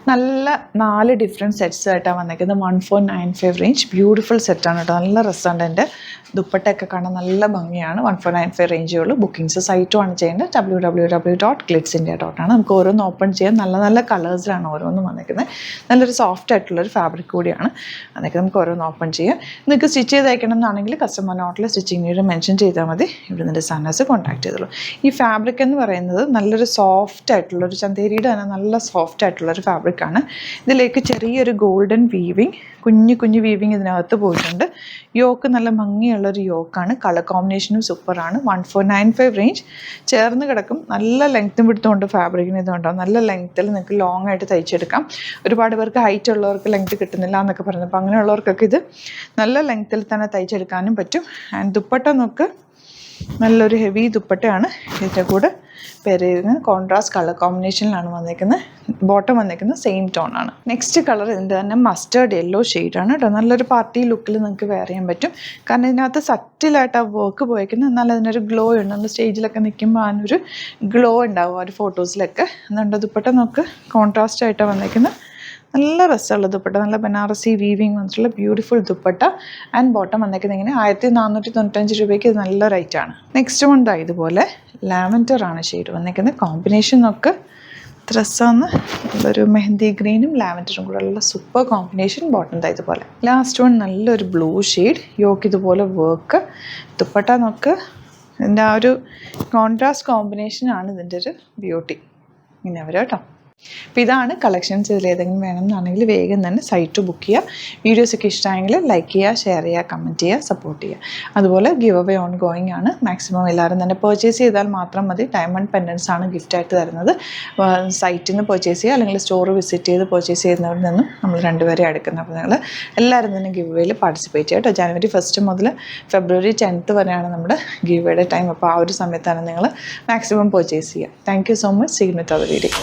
നല്ല 4 different sets ആയിട്ടാണ് വന്നേക്കുന്നത്. 1495 റേഞ്ച് ബ്യൂട്ടിഫുൾ സെറ്റാണ് കേട്ടോ. നല്ല രസമുണ്ട്. എൻ്റെ ദുപ്പട്ടയൊക്കെ കാണാൻ നല്ല ഭംഗിയാണ്. 1495 റേഞ്ചേ ഉള്ളൂ. ബുക്കിംഗ്സ് സൈറ്റുമാണ് ചെയ്യേണ്ടത്. www.glitzindia.ആണ്. നമുക്ക് ഓരോന്ന് ഓപ്പൺ ചെയ്യാൻ നല്ല നല്ല കളേഴ്സിലാണ് ഓരോന്നും വന്നേക്കുന്നത്. നല്ലൊരു സോഫ്റ്റ് ആയിട്ടുള്ളൊരു ഫാബ്രിക് കൂടിയാണ്. അതൊക്കെ നമുക്ക് ഓരോന്ന് ഓപ്പൺ ചെയ്യാം. നിങ്ങൾക്ക് സ്റ്റിച്ച് ചെയ്ത് അയക്കണം എന്നാണെങ്കിൽ കസ്റ്റമർ നോട്ടിൽ സ്റ്റിച്ചിങ് നീഡ് മെൻഷൻ ചെയ്താൽ മതി. ഇവിടെ നിന്ന് ഡിസൈനേഴ്സ് കോൺടാക്ട് ചെയ്തോളൂ. ഈ ഫാബ്രിക് എന്ന് പറയുന്നത് നല്ലൊരു സോഫ്റ്റ് ആയിട്ടുള്ളൊരു ചന്തേരിയുടെ തന്നെ നല്ല സോഫ്റ്റ് ആയിട്ടുള്ളൊരു ഫാബ്രിക്കാണ്. ഇതിലേക്ക് ചെറിയൊരു ഗോൾഡൻ വീവിങ്, കുഞ്ഞു വീവിങ് ഇതിനകത്ത് പോയിട്ടുണ്ട്. യോക്ക് നല്ല ഭംഗിയുള്ളൊരു യോക്കാണ്. കളർ കോമ്പിനേഷനും സൂപ്പറാണ്. 1495 റേഞ്ച് ചേർന്ന് കിടക്കും. നല്ല ലെങ്ത്തും പിടുത്തമുണ്ട് ഫാബ്രിക്കിന്. ഇതുകൊണ്ടാവും നല്ല ലെങ്ത്തിൽ നിങ്ങൾക്ക് ലോങ് ആയിട്ട് തയ്ച്ചെടുക്കാം. ഒരുപാട് പേർക്ക് ഹൈറ്റ് ഉള്ളവർക്ക് ലെങ്ത്ത് കിട്ടുന്നില്ല എന്നൊക്കെ പറഞ്ഞു. അപ്പോൾ അങ്ങനെയുള്ളവർക്കൊക്കെ ഇത് നല്ല ലെങ്ത്തിൽ തന്നെ തയ്ച്ചെടുക്കാനും പറ്റും. ആൻഡ് ദുപ്പട്ട നോക്ക്, നല്ലൊരു ഹെവി ദുപ്പട്ടയാണ്. ഇതിൻ്റെ കൂടെ പെരയുന്ന കോൺട്രാസ്റ്റ് കളർ കോമ്പിനേഷനിലാണ് വന്നേക്കുന്നത്. ബോട്ടം വന്നേക്കുന്നത് സെയിം ടോൺ ആണ്. നെക്സ്റ്റ് കളർ ഇതിൻ്റെ തന്നെ മസ്റ്റേർഡ് യെല്ലോ ഷെയ്ഡാണ് കേട്ടോ. നല്ലൊരു പാർട്ടി ലുക്കിൽ നിങ്ങൾക്ക് വെയർ ചെയ്യാൻ പറ്റും. കാരണം ഇതിനകത്ത് സറ്റിലായിട്ട് ആ വർക്ക് പോയേക്കുന്നത്. എന്നാൽ അതിനൊരു ഗ്ലോ ഉണ്ട്. നമ്മൾ സ്റ്റേജിലൊക്കെ നിൽക്കുമ്പോൾ അതിനൊരു ഗ്ലോ ഉണ്ടാവും ആ ഒരു ഫോട്ടോസിലൊക്കെ. എന്നുണ്ട് ദുപ്പട്ട നോക്ക്, കോൺട്രാസ്റ്റ് ആയിട്ടാണ് വന്നേക്കുന്നത്. നല്ല രസമുള്ള ദുപ്പട്ട, നല്ല ബനാറസി വീവിങ് വന്നിട്ടുള്ള ബ്യൂട്ടിഫുൾ ദുപ്പട്ട. ആൻഡ് ബോട്ടം വന്നേക്കുന്നത് ഇങ്ങനെ 1495 രൂപയ്ക്ക് ഇത് നല്ല റേറ്റാണ്. നെക്സ്റ്റ് വൺ ദാ ഇതുപോലെ ലാവൻഡർ ആണ് ഷെയ്ഡ് വന്നേക്കുന്നത്. കോമ്പിനേഷൻ നോക്ക് രസമാണ്. നല്ലൊരു മെഹന്തി ഗ്രീനും ലാവൻഡറും കൂടെ ഉള്ള സൂപ്പർ കോമ്പിനേഷൻ. ബോട്ടം ദാ ഇതുപോലെ. ലാസ്റ്റ് വൺ നല്ലൊരു ബ്ലൂ ഷെയ്ഡ്, യോക്ക് ഇതുപോലെ വർക്ക്. ദുപ്പട്ട നോക്ക്, ഇതിൻ്റെ ആ ഒരു കോൺട്രാസ്റ്റ് കോമ്പിനേഷനാണ് ഇതിൻ്റെ ഒരു ബ്യൂട്ടി. ഇങ്ങനെ വരും കേട്ടോ. അപ്പോൾ ഇതാണ് കളക്ഷൻസ്. ഇതിലേതെങ്കിലും വേണമെന്നാണെങ്കിൽ വേഗം തന്നെ സൈറ്റ് ബുക്ക് ചെയ്യുക. വീഡിയോസൊക്കെ ഇഷ്ടമായെങ്കിൽ ലൈക്ക് ചെയ്യുക, ഷെയർ ചെയ്യുക, കമൻറ്റ് ചെയ്യുക, സപ്പോർട്ട് ചെയ്യുക. അതുപോലെ ഗിവ് അവേ ഓൺ ഗോയിങ് ആണ്. മാക്സിമം എല്ലാവരും തന്നെ പർച്ചേസ് ചെയ്താൽ മാത്രം മതി. ഡയമണ്ട് പെൻഡൻസ് ആണ് ഗിഫ്റ്റായിട്ട് തരുന്നത്. സൈറ്റിൽ നിന്ന് പർച്ചേസ് ചെയ്യുക അല്ലെങ്കിൽ സ്റ്റോർ വിസിറ്റ് ചെയ്ത് പർച്ചേസ് ചെയ്യുന്നവരിൽ നിന്നും നമ്മൾ 2 പേരെ എടുക്കുന്നത്. അപ്പോൾ നിങ്ങൾ എല്ലാവരും തന്നെ ഗിവ് അവേയിൽ പാർട്ടിസിപ്പേറ്റ് ചെയ്യുക കേട്ടോ. ജനുവരി 1 മുതൽ ഫെബ്രുവരി 10 വരെയാണ് നമ്മുടെ ഗിവ് അവേയുടെ ടൈം. അപ്പോൾ ആ ഒരു സമയത്താണ് നിങ്ങൾ മാക്സിമം പർച്ചേസ് ചെയ്യുക. Thank you so much. See you with other video.